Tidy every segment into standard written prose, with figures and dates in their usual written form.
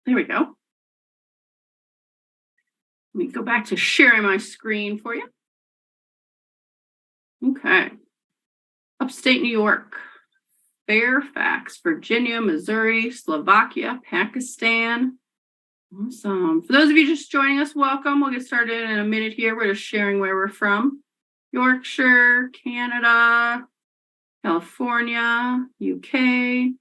There we go. Let me go back to sharing my screen for you. Okay. Upstate New York, Fairfax, Virginia, Missouri, Slovakia, Pakistan. Awesome. For those of you just joining us, welcome. We'll get started in a minute here. We're just sharing where we're from. Yorkshire, Canada, California, UK,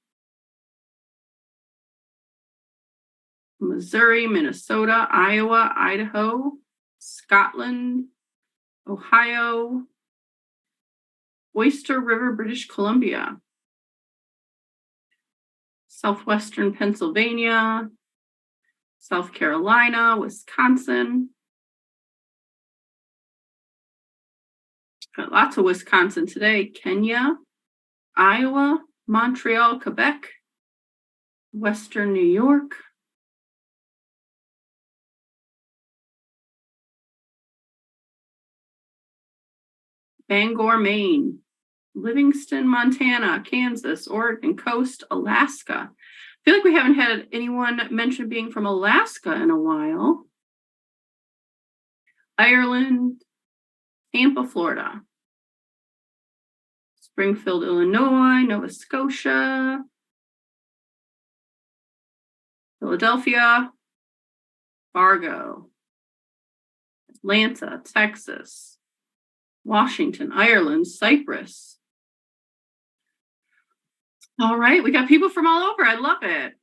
Missouri, Minnesota, Iowa, Idaho, Scotland, Ohio, Oyster River, British Columbia, Southwestern Pennsylvania, South Carolina, Wisconsin. Got lots of Wisconsin today. Kenya, Iowa, Montreal, Quebec, Western New York, Bangor, Maine, Livingston, Montana, Kansas, Oregon Coast, Alaska. I feel like we haven't had anyone mention being from Alaska in a while. Ireland, Tampa, Florida, Springfield, Illinois, Nova Scotia, Philadelphia, Fargo, Atlanta, Texas, Washington, Ireland, Cyprus. All right, we got people from all over. I love it.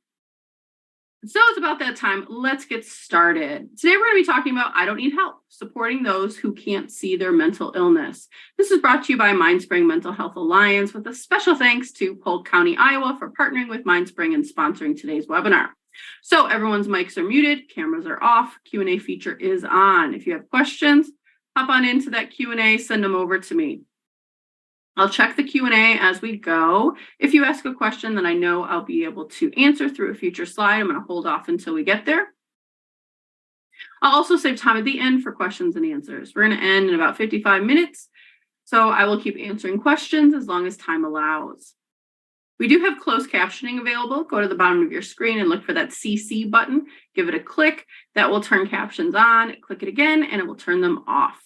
So it's about that time. Let's get started. Today we're going to be talking about I Don't Need Help, supporting those who can't see their mental illness. This is brought to you by Mindspring Mental Health Alliance with a special thanks to Polk County, Iowa for partnering with Mindspring and sponsoring today's webinar. So everyone's mics are muted, cameras are off, Q&A feature is on. If you have questions, hop on into that Q&A, send them over to me. I'll check the Q&A as we go. If you ask a question that I know I'll be able to answer through a future slide, I'm going to hold off until we get there. I'll also save time at the end for questions and answers. We're going to end in about 55 minutes, so I will keep answering questions as long as time allows. We do have closed captioning available. Go to the bottom of your screen and look for that CC button. Give it a click. That will turn captions on. Click it again, and it will turn them off.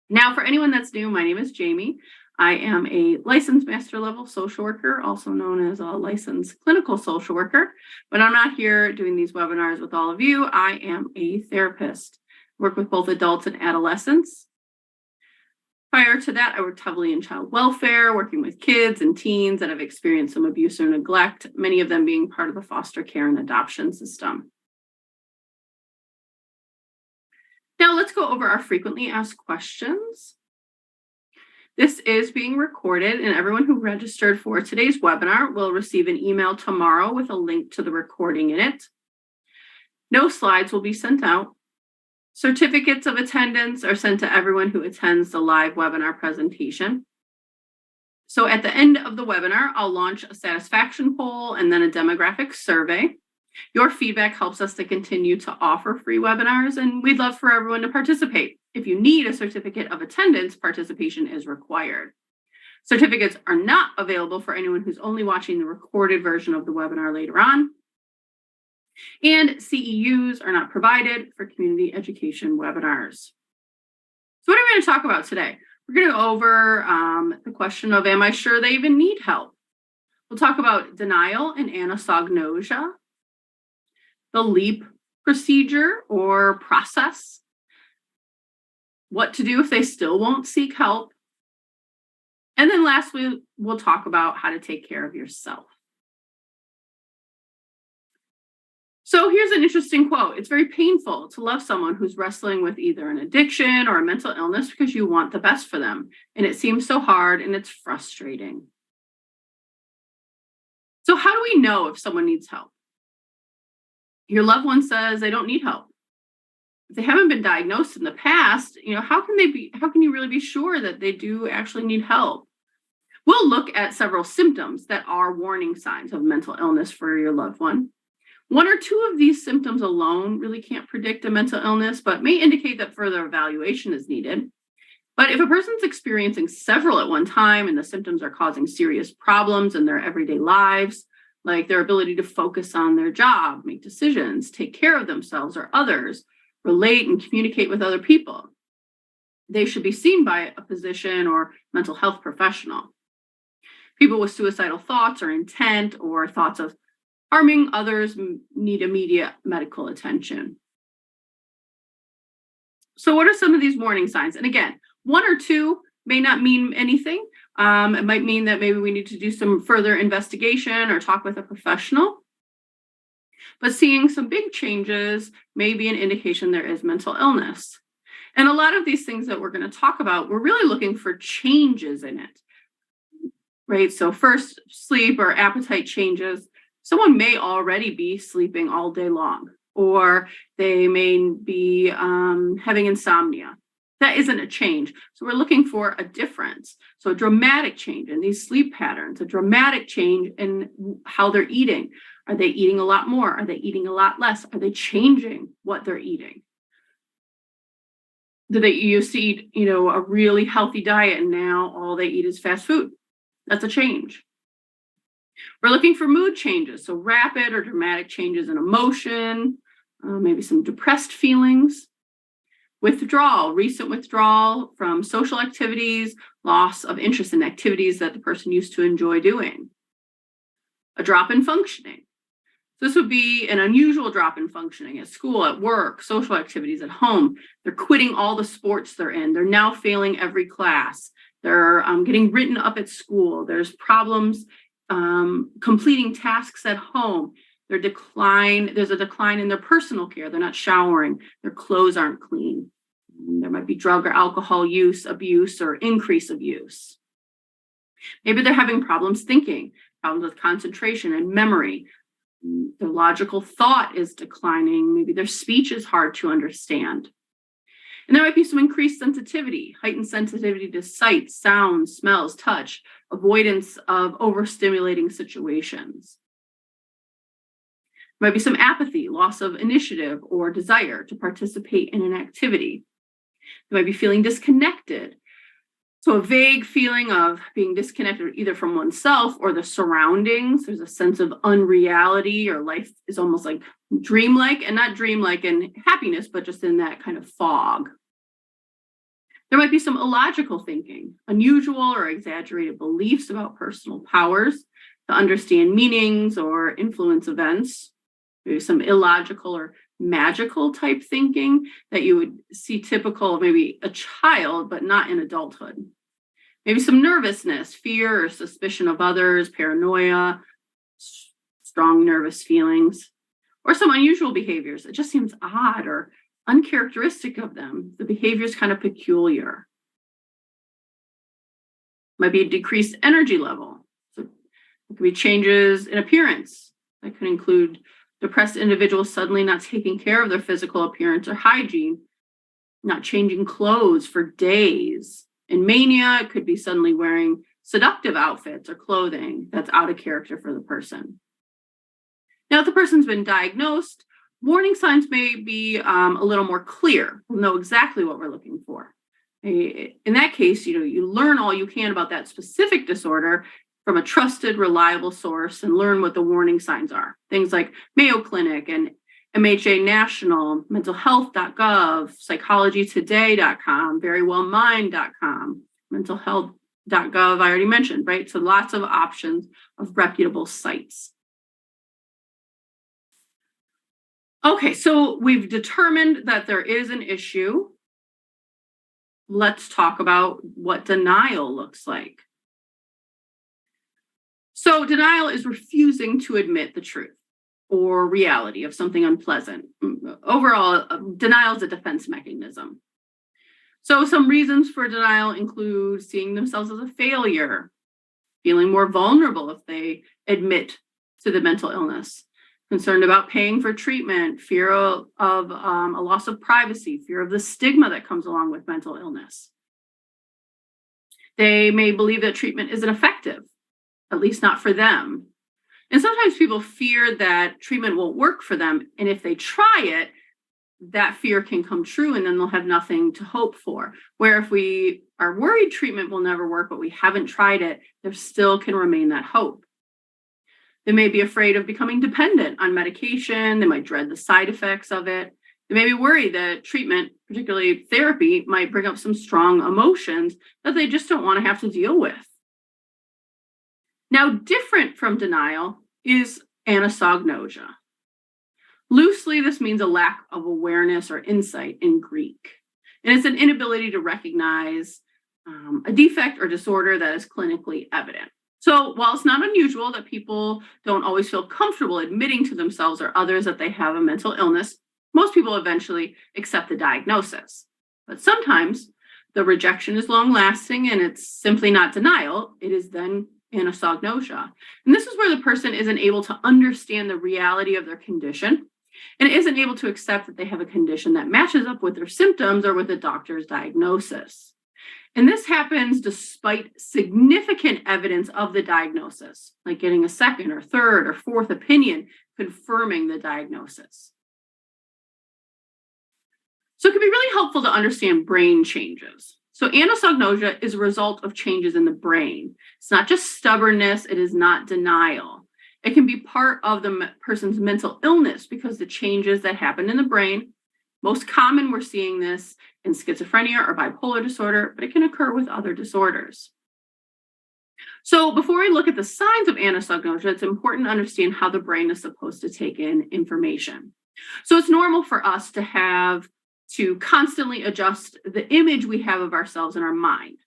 Now, for anyone that's new, my name is Jamie. I am a licensed master level social worker, also known as a licensed clinical social worker, but I'm not here doing these webinars with all of you. I am a therapist. I work with both adults and adolescents. Prior to that, I worked heavily in child welfare, working with kids and teens that have experienced some abuse or neglect, many of them being part of the foster care and adoption system. Now let's go over our frequently asked questions. This is being recorded, and everyone who registered for today's webinar will receive an email tomorrow with a link to the recording in it. No slides will be sent out. Certificates of attendance are sent to everyone who attends the live webinar presentation. So at the end of the webinar, I'll launch a satisfaction poll and then a demographic survey. Your feedback helps us to continue to offer free webinars, and we'd love for everyone to participate. If you need a certificate of attendance, participation is required. Certificates are not available for anyone who's only watching the recorded version of the webinar later on. And CEUs are not provided for community education webinars. So what are we going to talk about today? We're going to go over the question of, am I sure they even need help? We'll talk about denial and anosognosia, the LEAP procedure or process, what to do if they still won't seek help, and then lastly, we'll talk about how to take care of yourself. So here's an interesting quote. It's very painful to love someone who's wrestling with either an addiction or a mental illness because you want the best for them, and it seems so hard and it's frustrating. So how do we know if someone needs help? Your loved one says they don't need help. If they haven't been diagnosed in the past, how can you really be sure that they do actually need help? We'll look at several symptoms that are warning signs of mental illness for your loved one. One or two of these symptoms alone really can't predict a mental illness, but may indicate that further evaluation is needed. But if a person's experiencing several at one time and the symptoms are causing serious problems in their everyday lives, like their ability to focus on their job, make decisions, take care of themselves or others, relate and communicate with other people. They should be seen by a physician or mental health professional. People with suicidal thoughts or intent or thoughts of harming others need immediate medical attention. So what are some of these warning signs? And again, one or two may not mean anything. It might mean that maybe we need to do some further investigation or talk with a professional. But seeing some big changes may be an indication there is mental illness. And a lot of these things that we're going to talk about, we're really looking for changes in it, right? So first, sleep or appetite changes. Someone may already be sleeping all day long, or they may be having insomnia. That isn't a change. So we're looking for a difference. So a dramatic change in these sleep patterns, a dramatic change in how they're eating. Are they eating a lot more? Are they eating a lot less? Are they changing what they're eating? Do they used to eat, a really healthy diet and now all they eat is fast food? That's a change. We're looking for mood changes, so rapid or dramatic changes in emotion, maybe some depressed feelings. Withdrawal, recent withdrawal from social activities, loss of interest in activities that the person used to enjoy doing. A drop in functioning. This would be an unusual drop in functioning at school, at work, social activities, at home. They're quitting all the sports they're in. They're now failing every class. They're getting written up at school. There's problems completing tasks at home. There's a decline in their personal care. They're not showering. Their clothes aren't clean. There might be drug or alcohol use, abuse, or increase of use. Maybe they're having problems thinking, problems with concentration and memory. Their logical thought is declining. Maybe their speech is hard to understand. And there might be some increased sensitivity, heightened sensitivity to sight, sound, smells, touch, avoidance of overstimulating situations. There might be some apathy, loss of initiative or desire to participate in an activity. They might be feeling disconnected. So a vague feeling of being disconnected either from oneself or the surroundings. There's a sense of unreality, or life is almost like dreamlike, and not dreamlike in happiness, but just in that kind of fog. There might be some illogical thinking, unusual or exaggerated beliefs about personal powers to understand meanings or influence events. Maybe some illogical or magical type thinking that you would see typical of maybe a child, but not in adulthood. Maybe some nervousness, fear or suspicion of others, paranoia, strong nervous feelings, or some unusual behaviors. It just seems odd or uncharacteristic of them. The behavior is kind of peculiar. Might be a decreased energy level. So it could be changes in appearance. That could include depressed individuals suddenly not taking care of their physical appearance or hygiene, not changing clothes for days. In mania, it could be suddenly wearing seductive outfits or clothing that's out of character for the person. Now, if the person's been diagnosed, warning signs may be a little more clear. We'll know exactly what we're looking for. In that case, you learn all you can about that specific disorder from a trusted, reliable source and learn what the warning signs are. Things like Mayo Clinic and MHA National, mentalhealth.gov, psychologytoday.com, verywellmind.com, mentalhealth.gov, I already mentioned, right? So lots of options of reputable sites. Okay, so we've determined that there is an issue. Let's talk about what denial looks like. So denial is refusing to admit the truth or reality of something unpleasant. Overall, denial is a defense mechanism. So some reasons for denial include seeing themselves as a failure, feeling more vulnerable if they admit to the mental illness, concerned about paying for treatment, fear of a loss of privacy, fear of the stigma that comes along with mental illness. They may believe that treatment isn't effective, at least not for them. And sometimes people fear that treatment won't work for them. And if they try it, that fear can come true and then they'll have nothing to hope for. Where if we are worried treatment will never work, but we haven't tried it, there still can remain that hope. They may be afraid of becoming dependent on medication. They might dread the side effects of it. They may be worried that treatment, particularly therapy, might bring up some strong emotions that they just don't want to have to deal with. Now, different from denial is anosognosia. Loosely, this means a lack of awareness or insight in Greek. And it's an inability to recognize a defect or disorder that is clinically evident. So while it's not unusual that people don't always feel comfortable admitting to themselves or others that they have a mental illness, most people eventually accept the diagnosis. But sometimes the rejection is long-lasting and it's simply not denial. It is then anosognosia. And this is where the person isn't able to understand the reality of their condition and isn't able to accept that they have a condition that matches up with their symptoms or with the doctor's diagnosis. And this happens despite significant evidence of the diagnosis, like getting a second or third or fourth opinion confirming the diagnosis. So it can be really helpful to understand brain changes. So anosognosia is a result of changes in the brain. It's not just stubbornness, it is not denial. It can be part of the person's mental illness because the changes that happen in the brain, most common we're seeing this in schizophrenia or bipolar disorder, but it can occur with other disorders. So before we look at the signs of anosognosia, it's important to understand how the brain is supposed to take in information. So it's normal for us to constantly adjust the image we have of ourselves in our mind,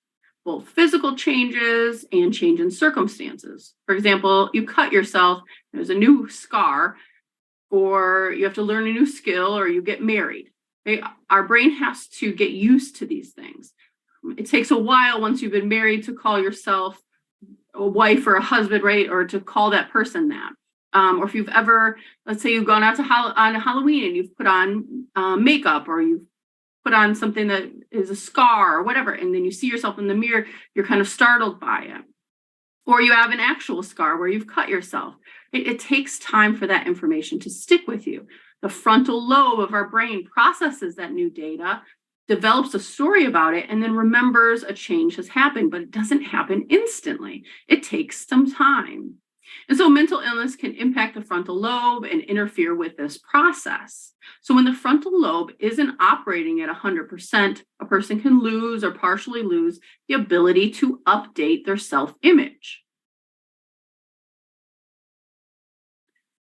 both physical changes and change in circumstances. For example, you cut yourself, there's a new scar, or you have to learn a new skill, or you get married. Okay? Our brain has to get used to these things. It takes a while once you've been married to call yourself a wife or a husband, right? Or to call that person that. Or if you've ever, let's say you've gone out on Halloween and you've put on makeup, or you've put on something that is a scar or whatever, and then you see yourself in the mirror, you're kind of startled by it. Or you have an actual scar where you've cut yourself. It takes time for that information to stick with you. The frontal lobe of our brain processes that new data, develops a story about it, and then remembers a change has happened, but it doesn't happen instantly. It takes some time. And so mental illness can impact the frontal lobe and interfere with this process. So when the frontal lobe isn't operating at 100%, a person can lose or partially lose the ability to update their self-image.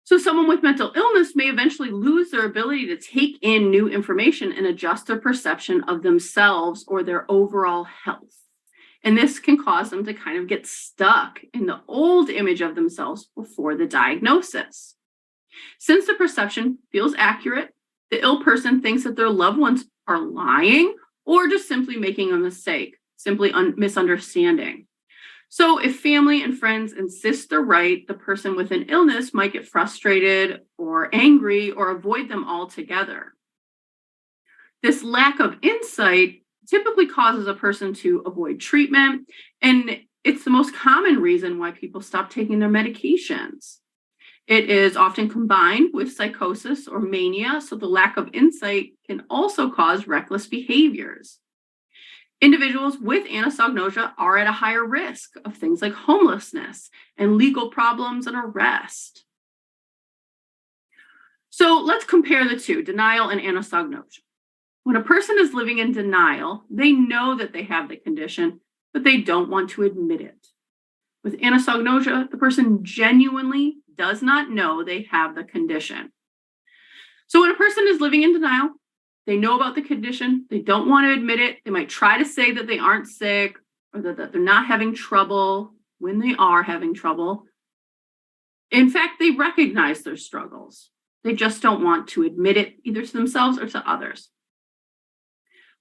So someone with mental illness may eventually lose their ability to take in new information and adjust their perception of themselves or their overall health. And this can cause them to kind of get stuck in the old image of themselves before the diagnosis. Since the perception feels accurate, the ill person thinks that their loved ones are lying or just simply making a mistake, simply misunderstanding. So if family and friends insist they're right, the person with an illness might get frustrated or angry or avoid them altogether. This lack of insight typically causes a person to avoid treatment, and it's the most common reason why people stop taking their medications. It is often combined with psychosis or mania, so the lack of insight can also cause reckless behaviors. Individuals with anosognosia are at a higher risk of things like homelessness and legal problems and arrest. So let's compare the two, denial and anosognosia. When a person is living in denial, they know that they have the condition, but they don't want to admit it. With anosognosia, the person genuinely does not know they have the condition. So when a person is living in denial, they know about the condition, they don't want to admit it. They might try to say that they aren't sick or that they're not having trouble when they are having trouble. In fact, they recognize their struggles. They just don't want to admit it either to themselves or to others.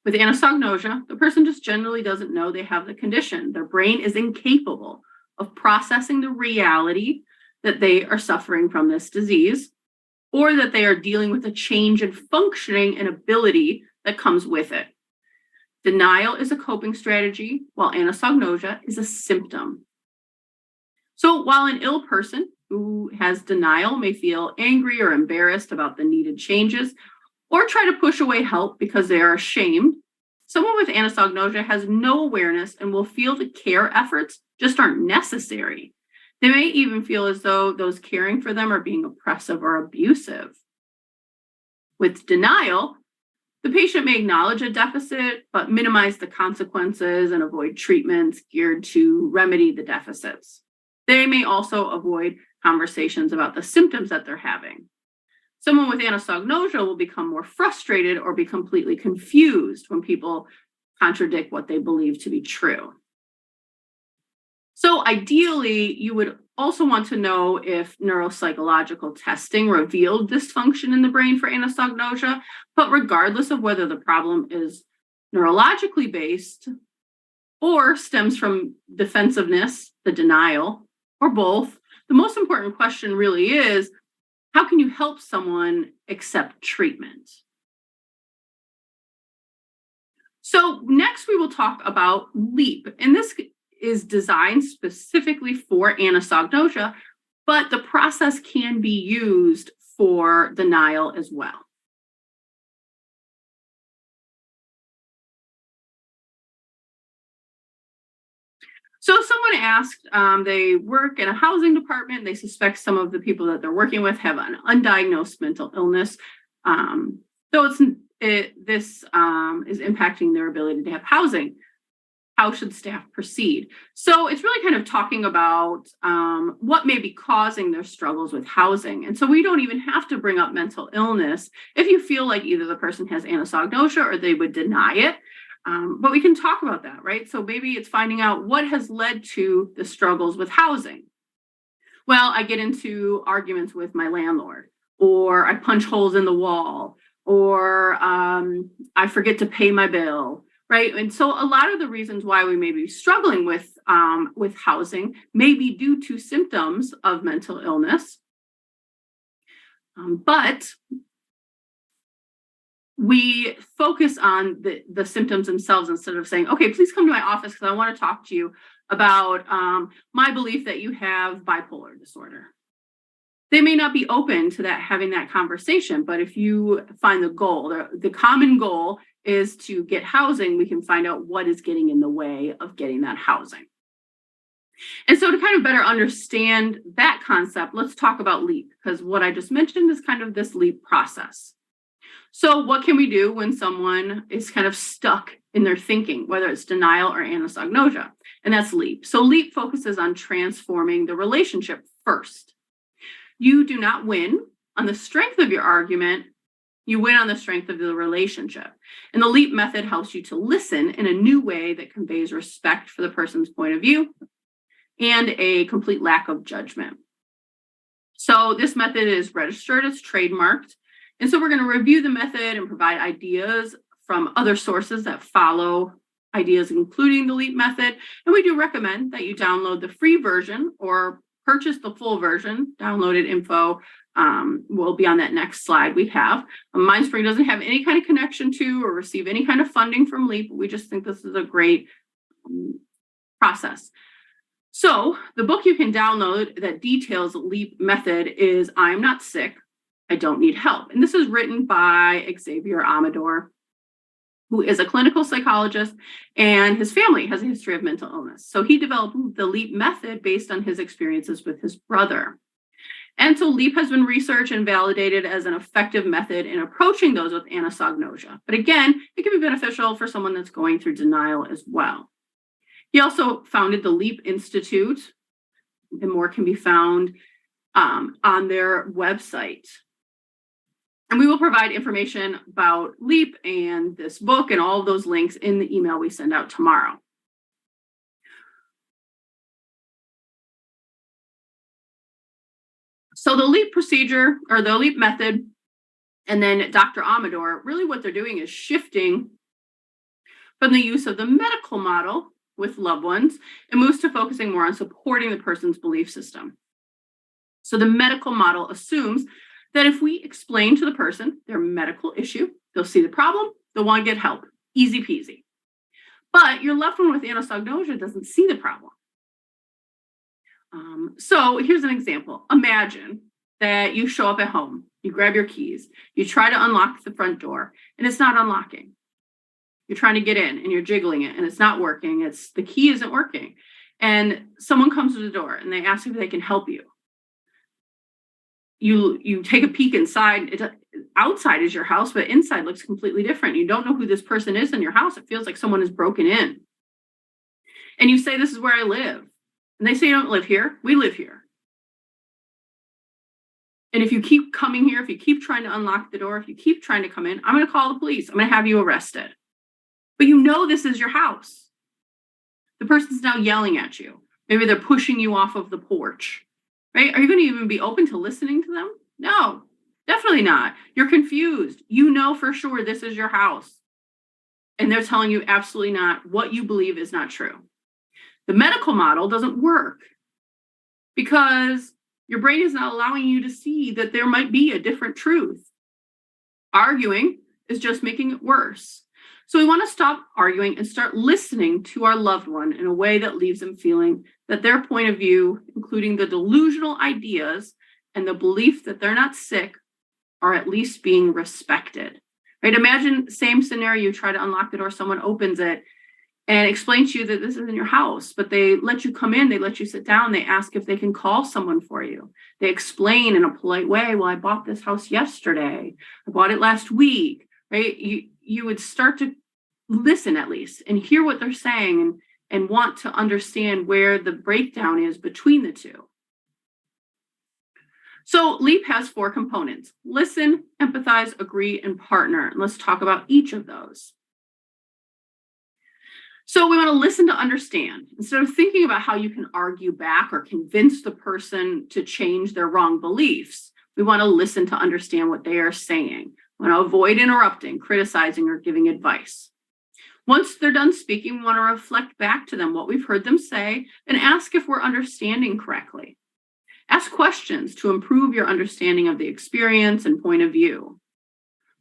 With anosognosia, the person just generally doesn't know they have the condition. Their brain is incapable of processing the reality that they are suffering from this disease, or that they are dealing with a change in functioning and ability that comes with it. Denial is a coping strategy, while anosognosia is a symptom. So while an ill person who has denial may feel angry or embarrassed about the needed changes, or try to push away help because they are ashamed, someone with anosognosia has no awareness and will feel the care efforts just aren't necessary. They may even feel as though those caring for them are being oppressive or abusive. With denial, the patient may acknowledge a deficit, but minimize the consequences and avoid treatments geared to remedy the deficits. They may also avoid conversations about the symptoms that they're having. Someone with anosognosia will become more frustrated or be completely confused when people contradict what they believe to be true. So ideally, you would also want to know if neuropsychological testing revealed dysfunction in the brain for anosognosia, but regardless of whether the problem is neurologically based or stems from defensiveness, the denial, or both, the most important question really is, how can you help someone accept treatment? So next we will talk about LEAP, and this is designed specifically for anosognosia, but the process can be used for denial as well. So if someone asked, they work in a housing department, they suspect some of the people that they're working with have an undiagnosed mental illness. So this is impacting their ability to have housing. How should staff proceed? So it's really kind of talking about what may be causing their struggles with housing. And so we don't even have to bring up mental illness if you feel like either the person has anosognosia or they would deny it. But we can talk about that, right? So maybe it's finding out what has led to the struggles with housing. Well, I get into arguments with my landlord, or I punch holes in the wall, or I forget to pay my bill, right? And so a lot of the reasons why we may be struggling with housing may be due to symptoms of mental illness. But we focus on the symptoms themselves instead of saying, okay, please come to my office because I want to talk to you about my belief that you have bipolar disorder. They may not be open to that, having that conversation, but if you find the goal, the common goal is to get housing, we can find out what is getting in the way of getting that housing. And so to kind of better understand that concept, let's talk about LEAP, because what I just mentioned is kind of this LEAP process. So what can we do when someone is kind of stuck in their thinking, whether it's denial or anosognosia? And that's LEAP. So LEAP focuses on transforming the relationship first. You do not win on the strength of your argument. You win on the strength of the relationship. And the LEAP method helps you to listen in a new way that conveys respect for the person's point of view and a complete lack of judgment. So this method is registered, it's trademarked. And so we're going to review the method and provide ideas from other sources that follow ideas, including the LEAP method. And we do recommend that you download the free version or purchase the full version. Downloaded info will be on that next slide we have. Mindspring doesn't have any kind of connection to or receive any kind of funding from LEAP. We just think this is a great process. So the book you can download that details LEAP method is I Am Not Sick, I Don't Need Help. And this is written by Xavier Amador, who is a clinical psychologist, and his family has a history of mental illness. So he developed the LEAP method based on his experiences with his brother. And so LEAP has been researched and validated as an effective method in approaching those with anosognosia. But again, it can be beneficial for someone that's going through denial as well. He also founded the LEAP Institute, and more can be found on their website. And we will provide information about LEAP and this book and all of those links in the email we send out tomorrow. So the LEAP procedure or the LEAP method, and then Dr. Amador, really what they're doing is shifting from the use of the medical model with loved ones and moves to focusing more on supporting the person's belief system. So the medical model assumes that if we explain to the person their medical issue, they'll see the problem, they'll want to get help. Easy peasy. But your loved one with anosognosia doesn't see the problem. So here's an example. Imagine that you show up at home, you grab your keys, you try to unlock the front door, and it's not unlocking. You're trying to get in and you're jiggling it and it's not working. The key isn't working. and someone comes to the door and they ask if they can help you. You take a peek inside. Outside is your house, but inside looks completely different. You don't know who this person is in your house. It feels like someone has broken in. And you say, "This is where I live." And they say, "You don't live here. We live here." And if you keep coming here, if you keep trying to unlock the door, if you keep trying to come in, I'm going to call the police. I'm going to have you arrested. But you know this is your house. The person's now yelling at you. Maybe they're pushing you off of the porch, right? Are you going to even be open to listening to them? No, definitely not. You're confused. You know for sure this is your house. And they're telling you absolutely not. What you believe is not true. The medical model doesn't work because your brain is not allowing you to see that there might be a different truth. Arguing is just making it worse. So we want to stop arguing and start listening to our loved one in a way that leaves them feeling that their point of view, including the delusional ideas and the belief that they're not sick, are at least being respected. Right? Imagine same scenario, you try to unlock the door, someone opens it and explains to you that this isn't your house, but they let you come in, they let you sit down, they ask if they can call someone for you. They explain in a polite way, "Well, I bought this house yesterday. I bought it last week," right? You would start to listen at least and hear what they're saying and want to understand where the breakdown is between the two. So LEAP has 4 components: listen, empathize, agree, and partner. And let's talk about each of those. So we want to listen to understand. Instead of thinking about how you can argue back or convince the person to change their wrong beliefs, we want to listen to understand what they are saying. We want to avoid interrupting, criticizing, or giving advice. Once they're done speaking, we want to reflect back to them what we've heard them say and ask if we're understanding correctly. Ask questions to improve your understanding of the experience and point of view.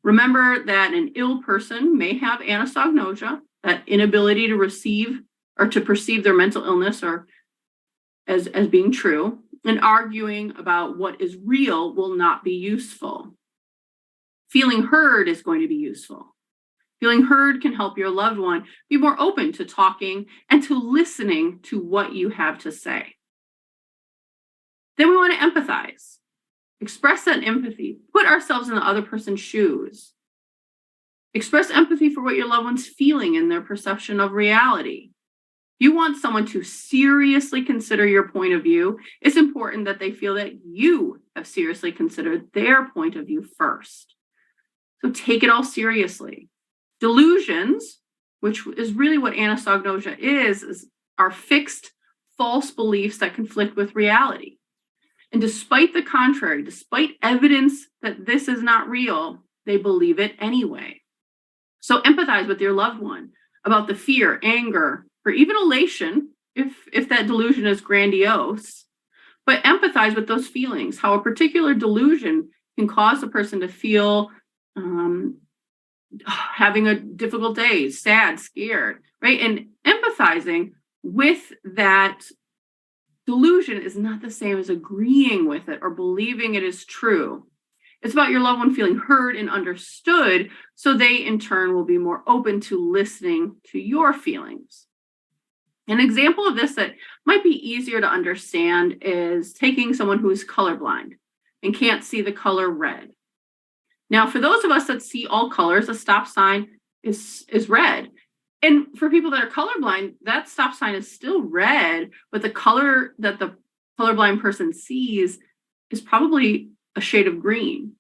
Remember that an ill person may have anosognosia, that inability to receive or to perceive their mental illness or as being true, and arguing about what is real will not be useful. Feeling heard is going to be useful. Feeling heard can help your loved one be more open to talking and to listening to what you have to say. Then we want to empathize. Express that empathy. Put ourselves in the other person's shoes. Express empathy for what your loved one's feeling and their perception of reality. You want someone to seriously consider your point of view. It's important that they feel that you have seriously considered their point of view first. So take it all seriously. Delusions, which is really what anosognosia is are fixed, false beliefs that conflict with reality. And despite the contrary, despite evidence that this is not real, they believe it anyway. So empathize with your loved one about the fear, anger, or even elation, if that delusion is grandiose. But empathize with those feelings, how a particular delusion can cause a person to feel having a difficult day, sad, scared, right? And empathizing with that delusion is not the same as agreeing with it or believing it is true. It's about your loved one feeling heard and understood, so they in turn will be more open to listening to your feelings. An example of this that might be easier to understand is taking someone who is colorblind and can't see the color red. Now, for those of us that see all colors, a stop sign is red. And for people that are colorblind, that stop sign is still red, but the color that the colorblind person sees is probably a shade of green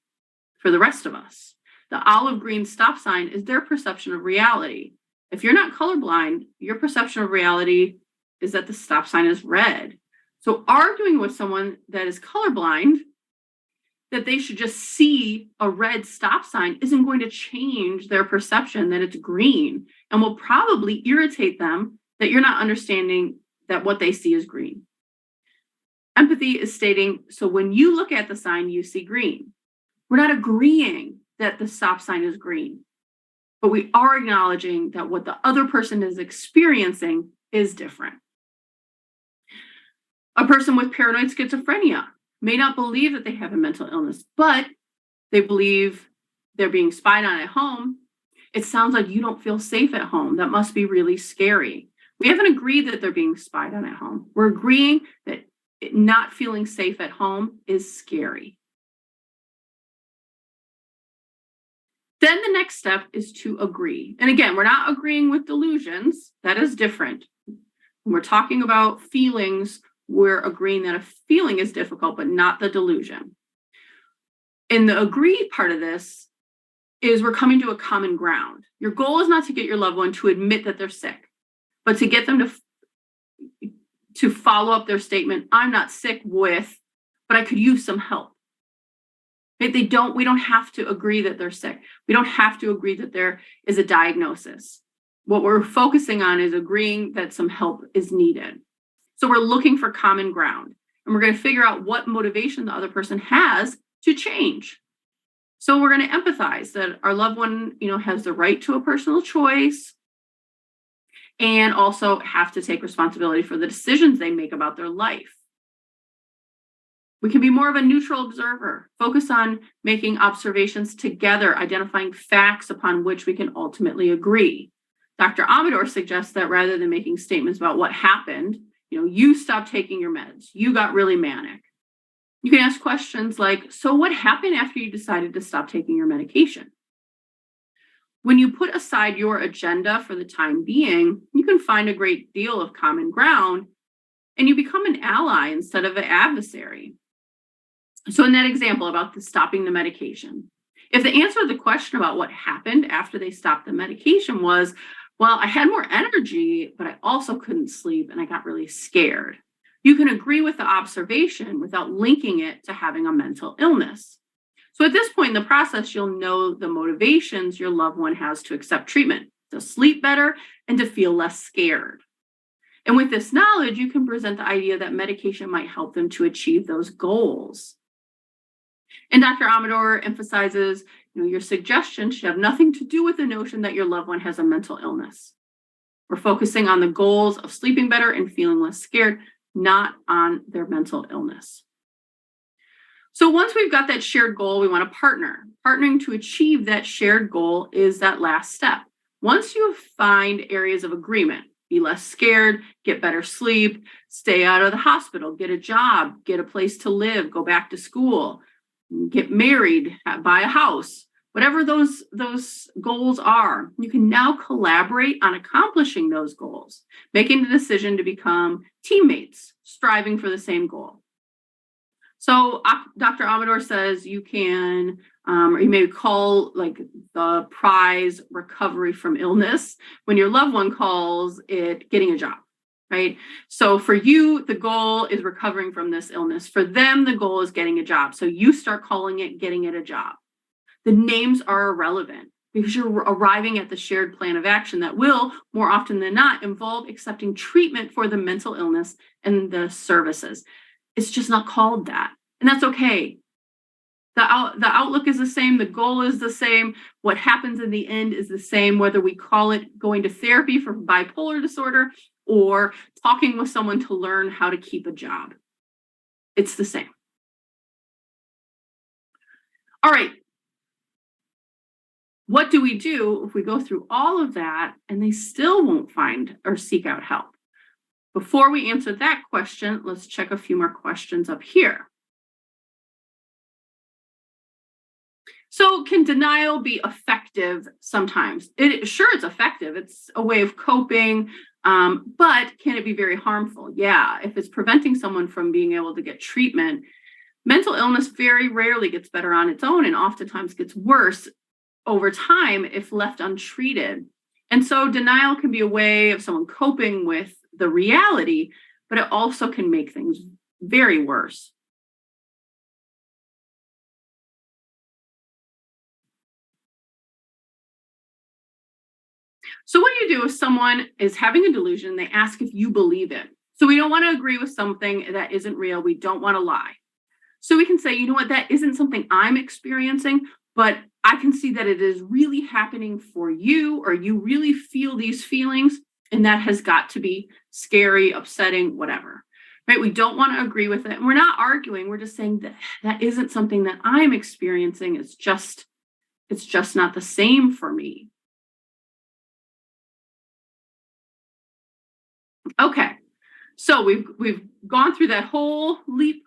for the rest of us. The olive green stop sign is their perception of reality. If you're not colorblind, your perception of reality is that the stop sign is red. So arguing with someone that is colorblind that they should just see a red stop sign isn't going to change their perception that it's green, and will probably irritate them that you're not understanding that what they see is green. Empathy is stating, so when you look at the sign, you see green. We're not agreeing that the stop sign is green, but we are acknowledging that what the other person is experiencing is different. A person with paranoid schizophrenia may not believe that they have a mental illness, but they believe they're being spied on at home. It sounds like you don't feel safe at home. That must be really scary. We haven't agreed that they're being spied on at home. We're agreeing that not feeling safe at home is scary. Then the next step is to agree. And again, we're not agreeing with delusions. That is different. When we're talking about feelings, we're agreeing that a feeling is difficult, but not the delusion. And the agreed part of this is we're coming to a common ground. Your goal is not to get your loved one to admit that they're sick, but to get them to follow up their statement, I'm not sick with, but I could use some help. Right? We don't have to agree that they're sick. We don't have to agree that there is a diagnosis. What we're focusing on is agreeing that some help is needed. So we're looking for common ground, and we're going to figure out what motivation the other person has to change. So we're going to empathize that our loved one, has the right to a personal choice, and also have to take responsibility for the decisions they make about their life. We can be more of a neutral observer, focus on making observations together, identifying facts upon which we can ultimately agree. Dr. Amador suggests that rather than making statements about what happened, you stopped taking your meds, you got really manic. You can ask questions like, so what happened after you decided to stop taking your medication? When you put aside your agenda for the time being, you can find a great deal of common ground, and you become an ally instead of an adversary. So in that example about stopping the medication, if the answer to the question about what happened after they stopped the medication was, well, I had more energy, but I also couldn't sleep and I got really scared, you can agree with the observation without linking it to having a mental illness. So at this point in the process, you'll know the motivations your loved one has to accept treatment, to sleep better, and to feel less scared. And with this knowledge, you can present the idea that medication might help them to achieve those goals. And Dr. Amador emphasizes, your suggestion should have nothing to do with the notion that your loved one has a mental illness. We're focusing on the goals of sleeping better and feeling less scared, not on their mental illness. So once we've got that shared goal, we want to partner. Partnering to achieve that shared goal is that last step. Once you find areas of agreement, be less scared, get better sleep, stay out of the hospital, get a job, get a place to live, go back to school, get married, buy a house, whatever those goals are, you can now collaborate on accomplishing those goals, making the decision to become teammates, striving for the same goal. So Dr. Amador says you can, or you may call like the prize recovery from illness, when your loved one calls it getting a job. Right? So for you, the goal is recovering from this illness. For them, the goal is getting a job. So you start calling it getting it a job. The names are irrelevant because you're arriving at the shared plan of action that will, more often than not, involve accepting treatment for the mental illness and the services. It's just not called that. And that's okay. The outlook is the same. The goal is the same. What happens in the end is the same, whether we call it going to therapy for bipolar disorder or talking with someone to learn how to keep a job. It's the same. All right. What do we do if we go through all of that and they still won't find or seek out help? Before we answer that question, let's check a few more questions up here. So can denial be effective sometimes? Sure, it's effective. It's a way of coping, but can it be very harmful? Yeah, if it's preventing someone from being able to get treatment, mental illness very rarely gets better on its own and oftentimes gets worse over time if left untreated. And so denial can be a way of someone coping with the reality, but it also can make things very worse. So what do you do if someone is having a delusion? They ask if you believe it. So we don't want to agree with something that isn't real. We don't want to lie. So we can say, you know what, that isn't something I'm experiencing, but I can see that it is really happening for you, or you really feel these feelings, and that has got to be scary, upsetting, whatever. Right? We don't want to agree with it. And we're not arguing. We're just saying that that isn't something that I'm experiencing. It's just not the same for me. Okay. So we've gone through that whole leap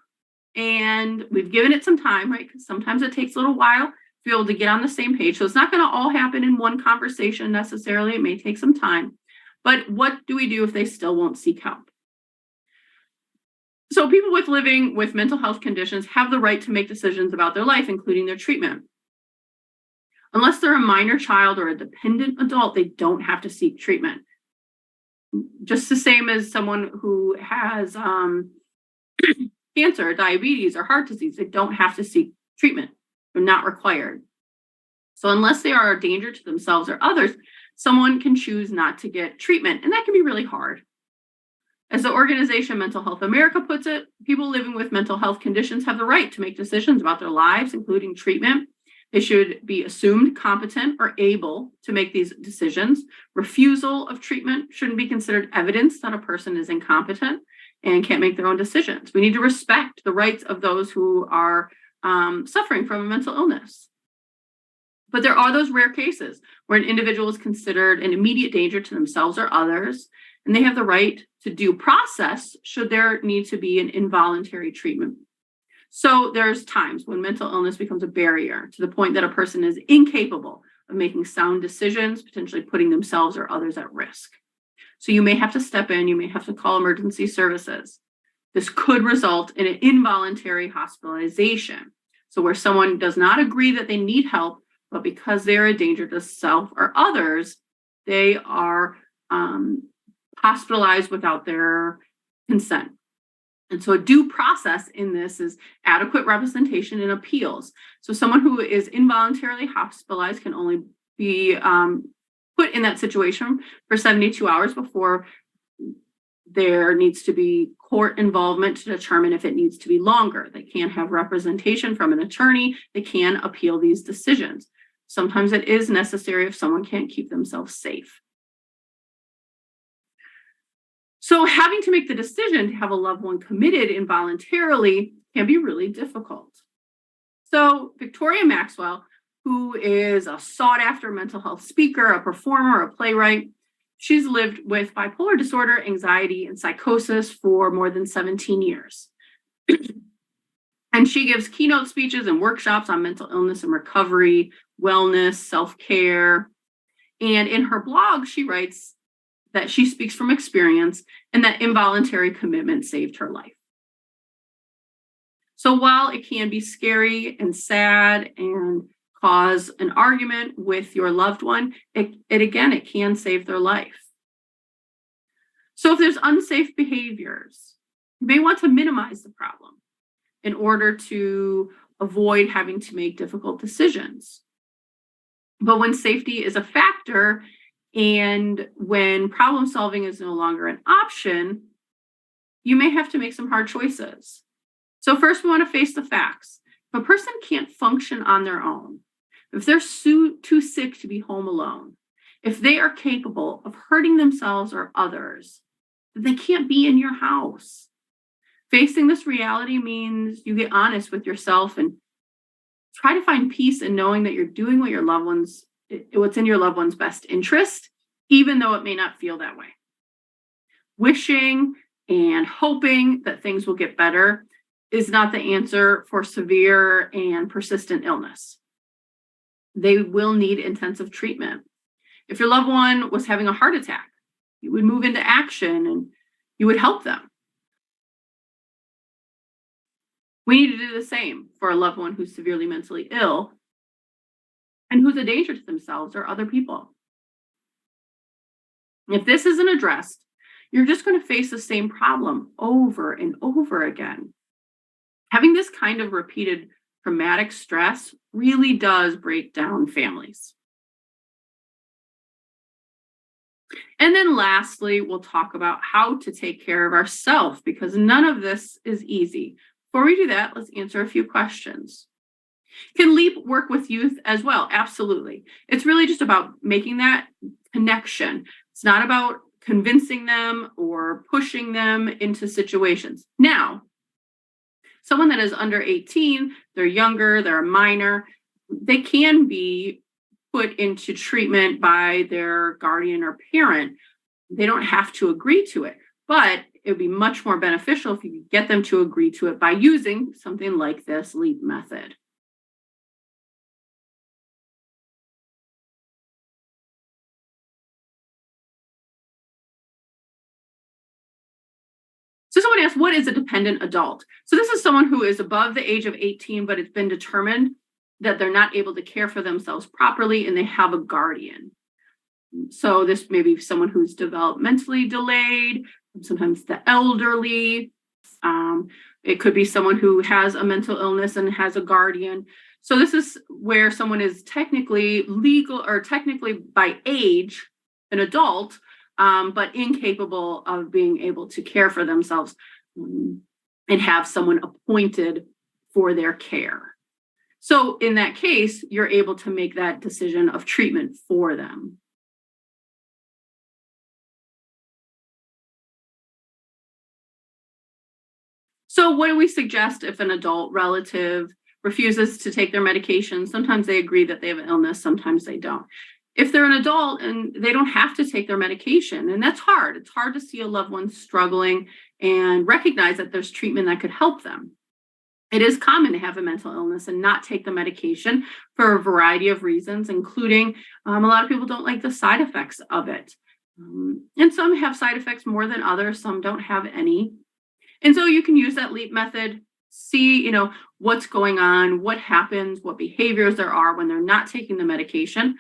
and we've given it some time, right? Because sometimes it takes a little while to be able to get on the same page. So it's not going to all happen in one conversation necessarily. It may take some time. But what do we do if they still won't seek help? So people living with mental health conditions have the right to make decisions about their life, including their treatment. Unless they're a minor child or a dependent adult, they don't have to seek treatment. Just the same as someone who has cancer, diabetes, or heart disease, they don't have to seek treatment. They're not required. So unless they are a danger to themselves or others, someone can choose not to get treatment, and that can be really hard. As the organization Mental Health America puts it, people living with mental health conditions have the right to make decisions about their lives, including treatment. They should be assumed competent or able to make these decisions. Refusal of treatment shouldn't be considered evidence that a person is incompetent and can't make their own decisions. We need to respect the rights of those who are suffering from a mental illness. But there are those rare cases where an individual is considered an immediate danger to themselves or others, and they have the right to due process should there need to be an involuntary treatment. So there's times when mental illness becomes a barrier to the point that a person is incapable of making sound decisions, potentially putting themselves or others at risk. So you may have to step in, you may have to call emergency services. This could result in an involuntary hospitalization. So where someone does not agree that they need help, but because they're a danger to self or others, they are hospitalized without their consent. And so a due process in this is adequate representation in appeals. So someone who is involuntarily hospitalized can only be put in that situation for 72 hours before there needs to be court involvement to determine if it needs to be longer. They can't have representation from an attorney. They can appeal these decisions. Sometimes it is necessary if someone can't keep themselves safe. So having to make the decision to have a loved one committed involuntarily can be really difficult. So Victoria Maxwell, who is a sought-after mental health speaker, a performer, a playwright, she's lived with bipolar disorder, anxiety, and psychosis for more than 17 years. And she gives keynote speeches and workshops on mental illness and recovery, wellness, self-care. And in her blog, she writes that she speaks from experience and that involuntary commitment saved her life. So while it can be scary and sad and cause an argument with your loved one, it can save their life. So if there's unsafe behaviors, you may want to minimize the problem in order to avoid having to make difficult decisions. But when safety is a factor and when problem solving is no longer an option, you may have to make some hard choices. So first, we want to face the facts. If a person can't function on their own, if they're too sick to be home alone, if they are capable of hurting themselves or others, then they can't be in your house. Facing this reality means you get honest with yourself and try to find peace in knowing that you're doing what's in your loved one's best interest, even though it may not feel that way. Wishing and hoping that things will get better is not the answer for severe and persistent illness. They will need intensive treatment. If your loved one was having a heart attack, you would move into action and you would help them. We need to do the same for a loved one who's severely mentally ill and who's a danger to themselves or other people. If this isn't addressed, you're just going to face the same problem over and over again. Having this kind of repeated traumatic stress really does break down families. And then lastly, we'll talk about how to take care of ourselves because none of this is easy. Before we do that, let's answer a few questions. Can LEAP work with youth as well? Absolutely. It's really just about making that connection. It's not about convincing them or pushing them into situations. Now, someone that is under 18, they're younger, they're a minor, they can be put into treatment by their guardian or parent. They don't have to agree to it, But it would be much more beneficial if you could get them to agree to it by using something like this LEAP method. So someone asked, what is a dependent adult? So this is someone who is above the age of 18, but it's been determined that they're not able to care for themselves properly and they have a guardian. So this may be someone who's developmentally delayed, sometimes the elderly. It could be someone who has a mental illness and has a guardian. So this is where someone is technically legal or technically by age an adult, but incapable of being able to care for themselves, and have someone appointed for their care. So in that case, you're able to make that decision of treatment for them. So what do we suggest if an adult relative refuses to take their medication? Sometimes they agree that they have an illness, sometimes they don't. If they're an adult and they don't have to take their medication, and that's hard. It's hard to see a loved one struggling and recognize that there's treatment that could help them. It is common to have a mental illness and not take the medication for a variety of reasons, including a lot of people don't like the side effects of it. And some have side effects more than others, some don't have any. And so you can use that LEAP method, see, what's going on, what happens, what behaviors there are when they're not taking the medication.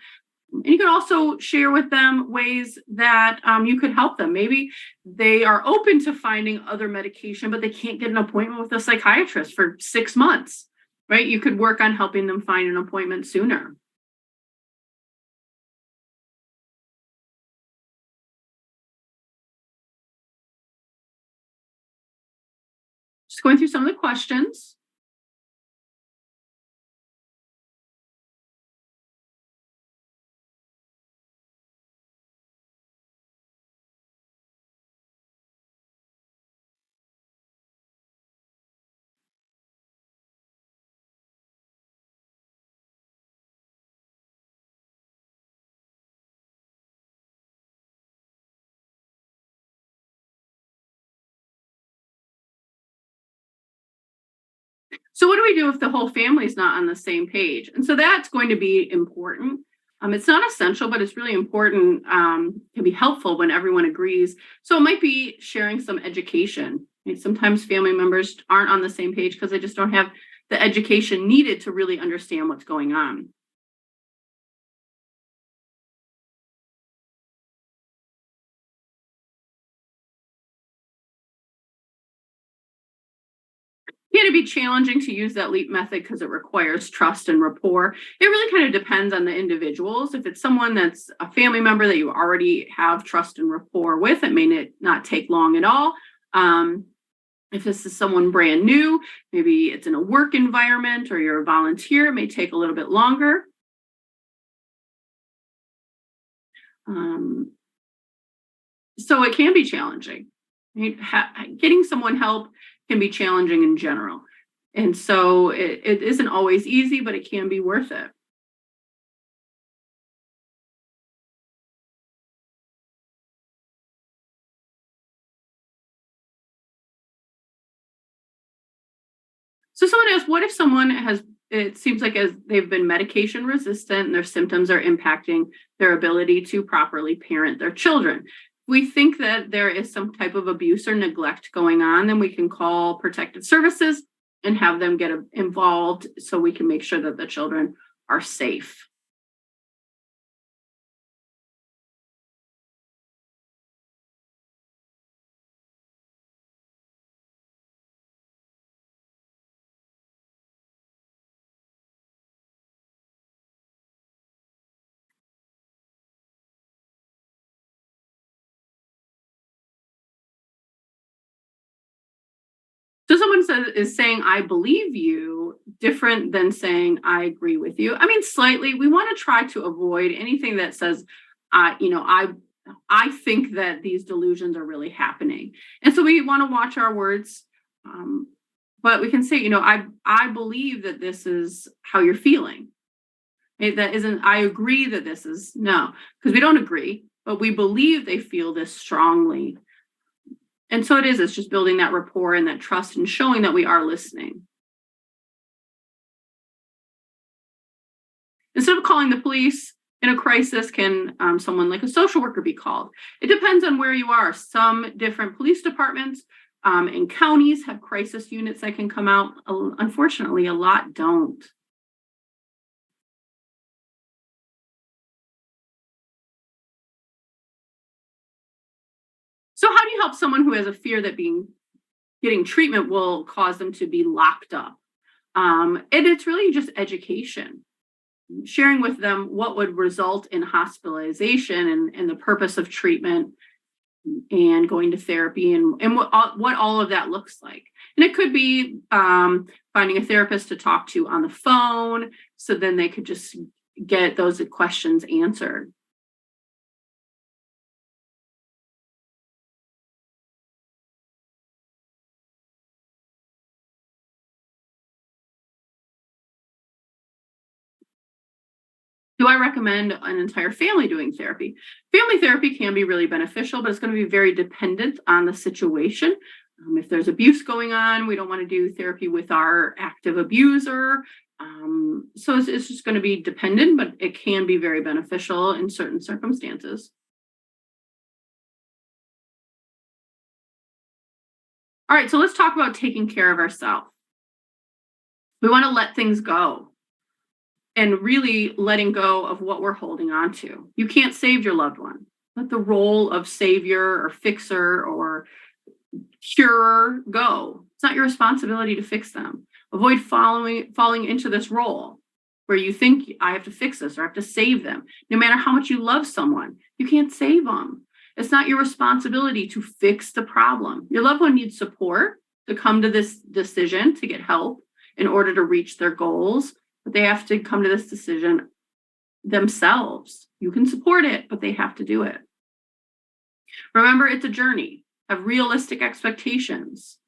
And you can also share with them ways that you could help them. Maybe they are open to finding other medication, but they can't get an appointment with a psychiatrist for 6 months, right? You could work on helping them find an appointment sooner. Just going through some of the questions. So what do we do if the whole family is not on the same page? And so that's going to be important. It's not essential, but it's really important, can be helpful when everyone agrees. So it might be sharing some education. Right? Sometimes family members aren't on the same page because they just don't have the education needed to really understand what's going on. Can it be challenging to use that LEAP method because it requires trust and rapport? It really kind of depends on the individuals. If it's someone that's a family member that you already have trust and rapport with, it may not take long at all. Um, if this is someone brand new, maybe it's in a work environment or you're a volunteer, it may take a little bit longer. Um, so it can be challenging. Right? Getting someone help can be challenging in general. And so it isn't always easy, but it can be worth it. So someone asked, what if someone has, it seems like as they've been medication resistant and their symptoms are impacting their ability to properly parent their children? We think that there is some type of abuse or neglect going on, then we can call protective services and have them get involved so we can make sure that the children are safe. So someone says is saying I believe you different than saying I agree with you. I mean, slightly. We want to try to avoid anything that says, I think that these delusions are really happening, and so we want to watch our words. Um, but we can say, I believe that this is how you're feeling. That isn't. I agree that this is no, because we don't agree, but we believe they feel this strongly. And so it's just building that rapport and that trust and showing that we are listening. Instead of calling the police in a crisis, can someone like a social worker be called? It depends on where you are. Some different police departments and counties have crisis units that can come out. Unfortunately, a lot don't. So how do you help someone who has a fear that getting treatment will cause them to be locked up? And it's really just education, sharing with them what would result in hospitalization and the purpose of treatment and going to therapy and what all of that looks like. And it could be finding a therapist to talk to on the phone, so then they could just get those questions answered. Do I recommend an entire family doing therapy? Family therapy can be really beneficial, but it's going to be very dependent on the situation. If there's abuse going on, we don't want to do therapy with our active abuser. So it's just going to be dependent, but it can be very beneficial in certain circumstances. All right, so let's talk about taking care of ourselves. We want to let things go and really letting go of what we're holding on to. You can't save your loved one. Let the role of savior or fixer or curer go. It's not your responsibility to fix them. Avoid falling into this role where you think I have to fix this or I have to save them. No matter how much you love someone, you can't save them. It's not your responsibility to fix the problem. Your loved one needs support to come to this decision to get help in order to reach their goals, but they have to come to this decision themselves. You can support it, but they have to do it. Remember, it's a journey. Have realistic expectations.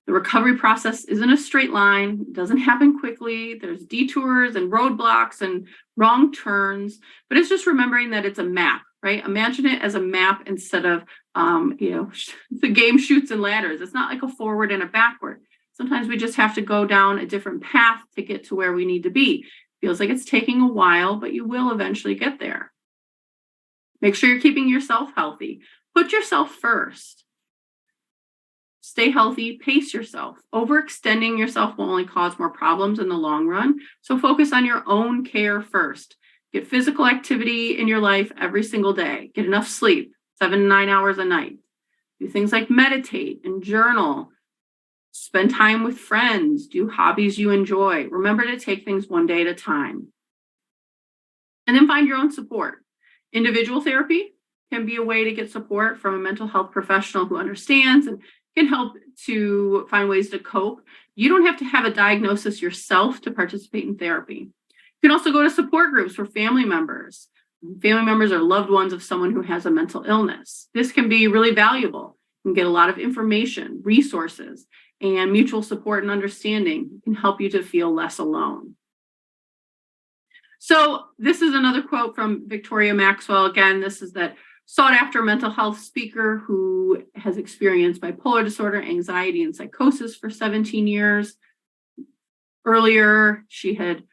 The recovery process isn't a straight line. It doesn't happen quickly. There's detours and roadblocks and wrong turns, but it's just remembering that it's a map, right? Imagine it as a map instead of, the game Chutes and Ladders. It's not like a forward and a backward. Sometimes we just have to go down a different path to get to where we need to be. Feels like it's taking a while, but you will eventually get there. Make sure you're keeping yourself healthy. Put yourself first. Stay healthy, pace yourself. Overextending yourself will only cause more problems in the long run. So focus on your own care first. Get physical activity in your life every single day. Get enough sleep, 7 to 9 hours a night. Do things like meditate and journal. Spend time with friends. Do hobbies you enjoy. Remember to take things one day at a time. And then find your own support. Individual therapy can be a way to get support from a mental health professional who understands and can help to find ways to cope. You don't have to have a diagnosis yourself to participate in therapy. You can also go to support groups for family members. Family members are loved ones of someone who has a mental illness. This can be really valuable. You can get a lot of information, resources, and mutual support and understanding can help you to feel less alone. So this is another quote from Victoria Maxwell. Again, this is that sought after mental health speaker who has experienced bipolar disorder, anxiety, and psychosis for 17 years. Earlier, she had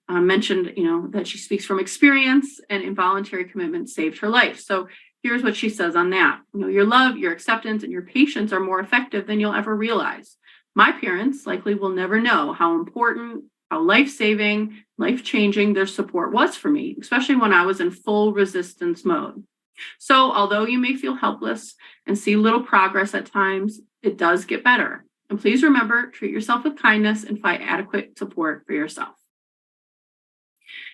mentioned, that she speaks from experience and involuntary commitment saved her life. So here's what she says on that. Your love, your acceptance, and your patience are more effective than you'll ever realize. My parents likely will never know how important, how life-saving, life-changing their support was for me, especially when I was in full resistance mode. So although you may feel helpless and see little progress at times, it does get better. And please remember, treat yourself with kindness and find adequate support for yourself.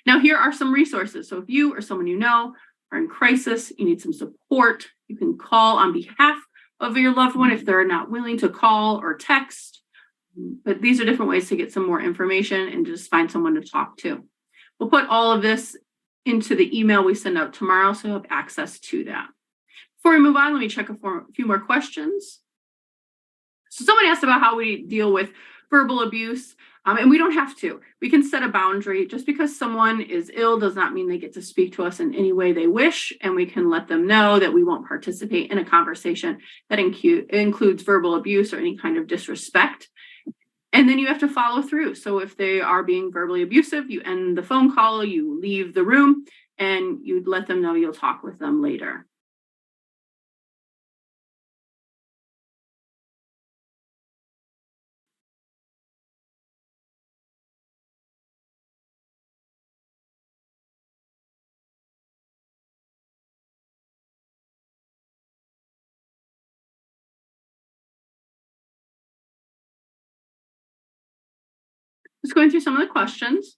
Now, here are some resources. So if you or someone you know are in crisis, you need some support, you can call on behalf of your loved one if they're not willing to call or text. But these are different ways to get some more information and just find someone to talk to. We'll put all of this into the email we send out tomorrow, so you'll have access to that. Before we move on, let me check a few more questions. So someone asked about how we deal with verbal abuse. And we don't have to. We can set a boundary. Just because someone is ill does not mean they get to speak to us in any way they wish. And we can let them know that we won't participate in a conversation that includes verbal abuse or any kind of disrespect. And then you have to follow through. So if they are being verbally abusive, you end the phone call, you leave the room, and you let them know you'll talk with them later. Just going through some of the questions.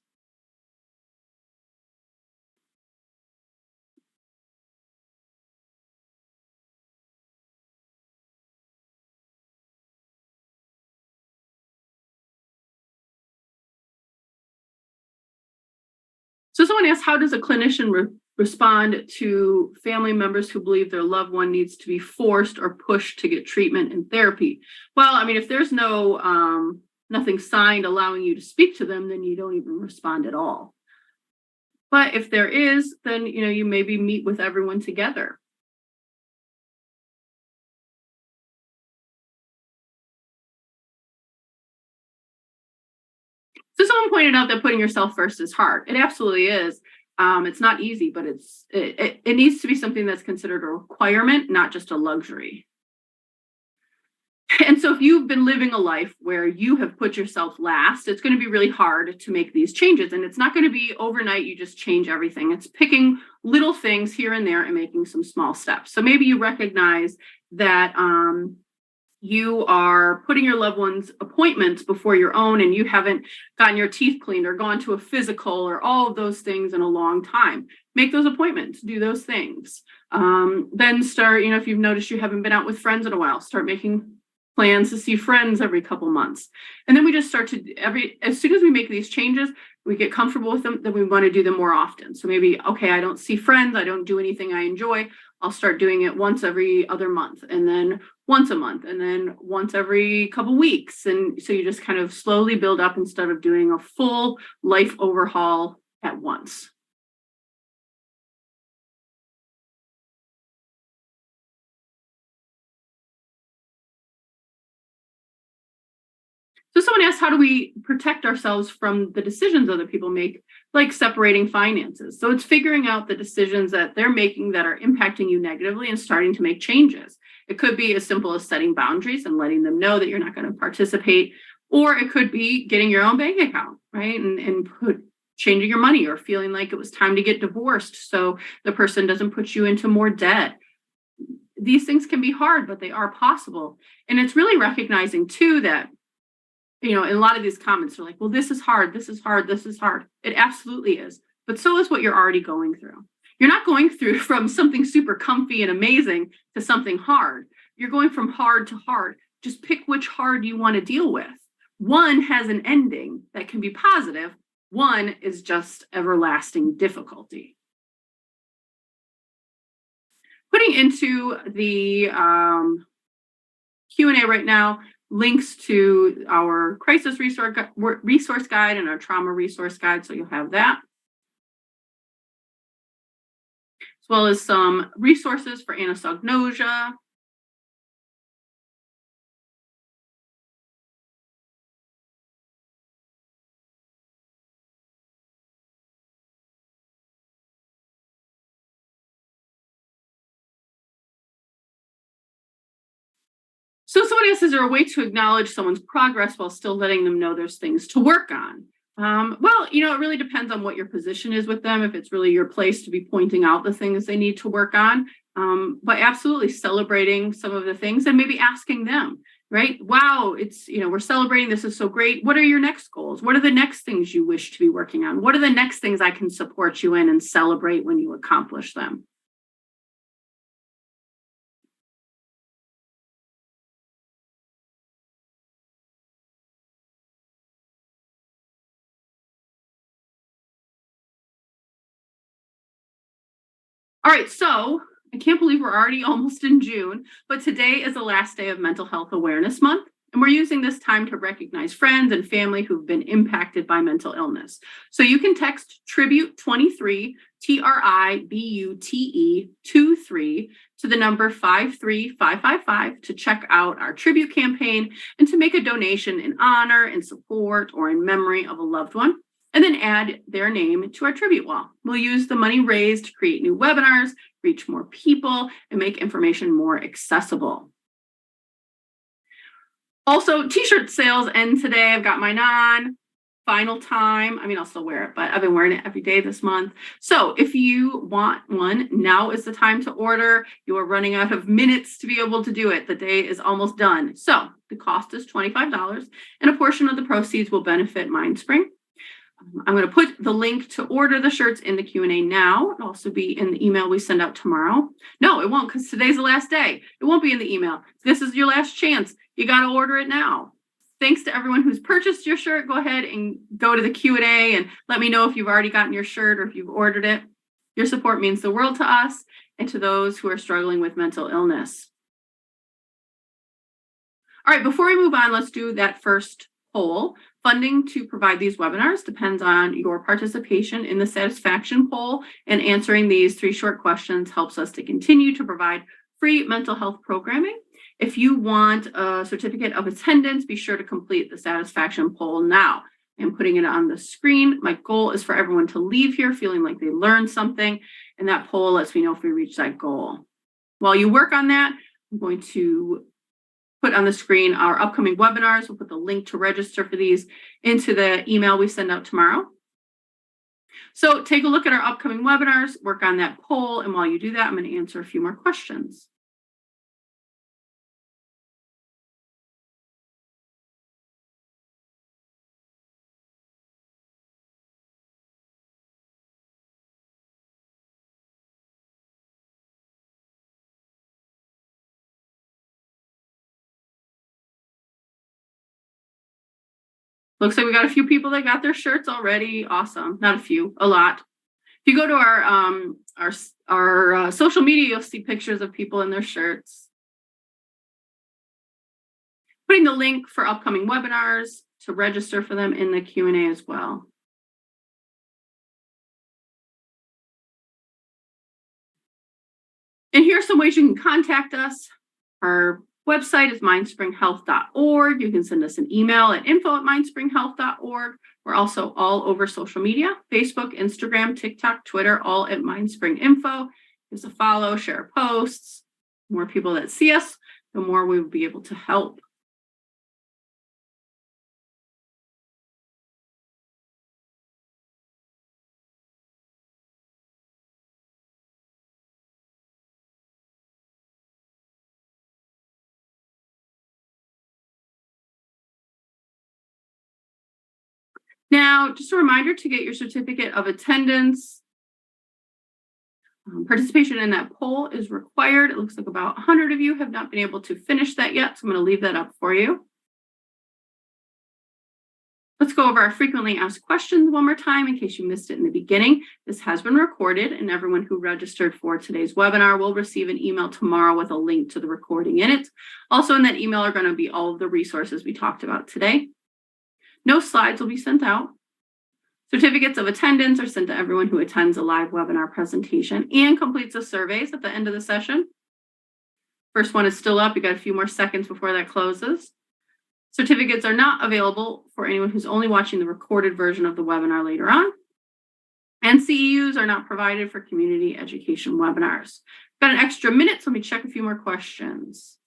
So someone asked, how does a clinician respond to family members who believe their loved one needs to be forced or pushed to get treatment and therapy? Well, I mean, if there's nothing signed allowing you to speak to them, then you don't even respond at all. But if there is, then you maybe meet with everyone together. So someone pointed out that putting yourself first is hard. It absolutely is. It's not easy, but it needs to be something that's considered a requirement, not just a luxury. And so if you've been living a life where you have put yourself last, it's going to be really hard to make these changes. And it's not going to be overnight, you just change everything. It's picking little things here and there and making some small steps. So maybe you recognize that you are putting your loved one's appointments before your own, and you haven't gotten your teeth cleaned or gone to a physical or all of those things in a long time. Make those appointments, do those things. Then start, if you've noticed you haven't been out with friends in a while, start making plans to see friends every couple months. And then we just start to as soon as we make these changes, we get comfortable with them, then we want to do them more often. So maybe, okay, I don't see friends, I don't do anything I enjoy. I'll start doing it once every other month, and then once a month, and then once every couple weeks. And so you just kind of slowly build up instead of doing a full life overhaul at once. So someone asked, how do we protect ourselves from the decisions other people make, like separating finances? So it's figuring out the decisions that they're making that are impacting you negatively and starting to make changes. It could be as simple as setting boundaries and letting them know that you're not going to participate, or it could be getting your own bank account, right? And changing your money, or feeling like it was time to get divorced so the person doesn't put you into more debt. These things can be hard, but they are possible. And it's really recognizing too that in a lot of these comments are like, well, this is hard, this is hard, this is hard. It absolutely is. But so is what you're already going through. You're not going through from something super comfy and amazing to something hard. You're going from hard to hard. Just pick which hard you want to deal with. One has an ending that can be positive. One is just everlasting difficulty. Putting into the Q&A right now links to our crisis resource guide and our trauma resource guide, so you'll have that, as well as some resources for anosognosia. So someone asks, is there a way to acknowledge someone's progress while still letting them know there's things to work on? Well, it really depends on what your position is with them, if it's really your place to be pointing out the things they need to work on. But absolutely celebrating some of the things and maybe asking them, right? Wow, we're celebrating. This is so great. What are your next goals? What are the next things you wish to be working on? What are the next things I can support you in, and celebrate when you accomplish them? All right, so I can't believe we're already almost in June, but today is the last day of Mental Health Awareness Month. And we're using this time to recognize friends and family who've been impacted by mental illness. So you can text Tribute 23, TRIBUTE 23 to the number 53555 to check out our tribute campaign and to make a donation in honor, in support, or in memory of a loved one, and then add their name to our tribute wall. We'll use the money raised to create new webinars, reach more people, and make information more accessible. Also, t-shirt sales end today. I've got mine on. Final time. I mean, I'll still wear it, but I've been wearing it every day this month. So if you want one, now is the time to order. You are running out of minutes to be able to do it. The day is almost done. So the cost is $25, and a portion of the proceeds will benefit MindSpring. I'm going to put the link to order the shirts in the Q&A now. It'll also be in the email we send out tomorrow. No, it won't, because today's the last day. It won't be in the email. This is your last chance. You got to order it now. Thanks to everyone who's purchased your shirt. Go ahead and go to the Q&A and let me know if you've already gotten your shirt or if you've ordered it. Your support means the world to us and to those who are struggling with mental illness. All right, before we move on, let's do that first poll. Funding to provide these webinars depends on your participation in the satisfaction poll, and answering these 3 short questions helps us to continue to provide free mental health programming. If you want a certificate of attendance, be sure to complete the satisfaction poll now. I'm putting it on the screen. My goal is for everyone to leave here feeling like they learned something, and that poll lets me know if we reach that goal. While you work on that, I'm going to put on the screen our upcoming webinars. We'll put the link to register for these into the email we send out tomorrow. So take a look at our upcoming webinars, work on that poll, and while you do that, I'm going to answer a few more questions. Looks like we got a few people that got their shirts already. Awesome. Not a few, a lot. If you go to our social media, you'll see pictures of people in their shirts. Putting the link for upcoming webinars to register for them in the Q&A as well. And here are some ways you can contact us. Our website is mindspringhealth.org. You can send us an email at info@mindspringhealth.org. We're also all over social media, Facebook, Instagram, TikTok, Twitter, all at Mindspring Info. Give us a follow, share posts. The more people that see us, the more we will be able to help. Now, just a reminder to get your certificate of attendance. Participation in that poll is required. It looks like about 100 of you have not been able to finish that yet, so I'm going to leave that up for you. Let's go over our frequently asked questions one more time in case you missed it in the beginning. This has been recorded, and everyone who registered for today's webinar will receive an email tomorrow with a link to the recording in it. Also in that email are going to be all of the resources we talked about today. No slides will be sent out. Certificates of attendance are sent to everyone who attends a live webinar presentation and completes the surveys at the end of the session. First one is still up. You got a few more seconds before that closes. Certificates are not available for anyone who's only watching the recorded version of the webinar later on. And CEUs are not provided for community education webinars. Got an extra minute, so let me check a few more questions.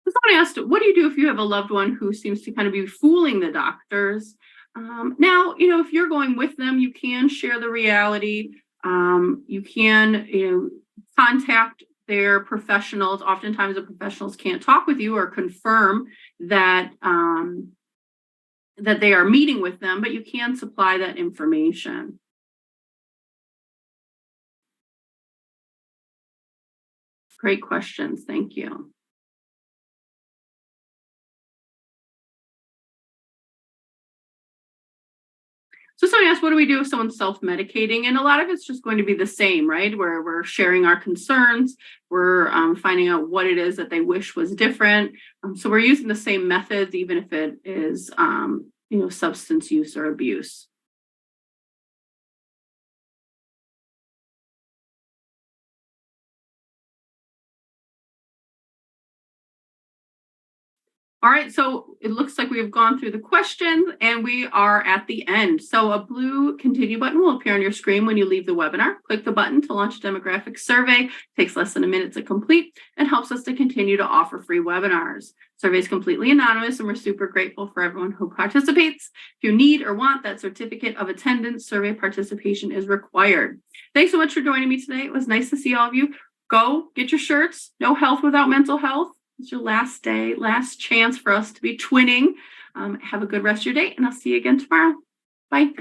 Someone asked, what do you do if you have a loved one who seems to kind of be fooling the doctors? Now, if you're going with them, you can share the reality. You can, contact their professionals. Oftentimes the professionals can't talk with you or confirm that that they are meeting with them, but you can supply that information. Great questions. Thank you. So somebody asked, what do we do if someone's self-medicating? And a lot of it's just going to be the same, right? Where we're sharing our concerns, we're finding out what it is that they wish was different. So we're using the same methods, even if it is, substance use or abuse. All right, so it looks like we've gone through the questions and we are at the end. So a blue continue button will appear on your screen when you leave the webinar. Click the button to launch a demographic survey. Takes less than a minute to complete and helps us to continue to offer free webinars. Survey is completely anonymous and we're super grateful for everyone who participates. If you need or want that certificate of attendance, survey participation is required. Thanks so much for joining me today. It was nice to see all of you. Go get your shirts. No health without mental health. It's your last day, last chance for us to be twinning. Have a good rest of your day, and I'll see you again tomorrow. Bye.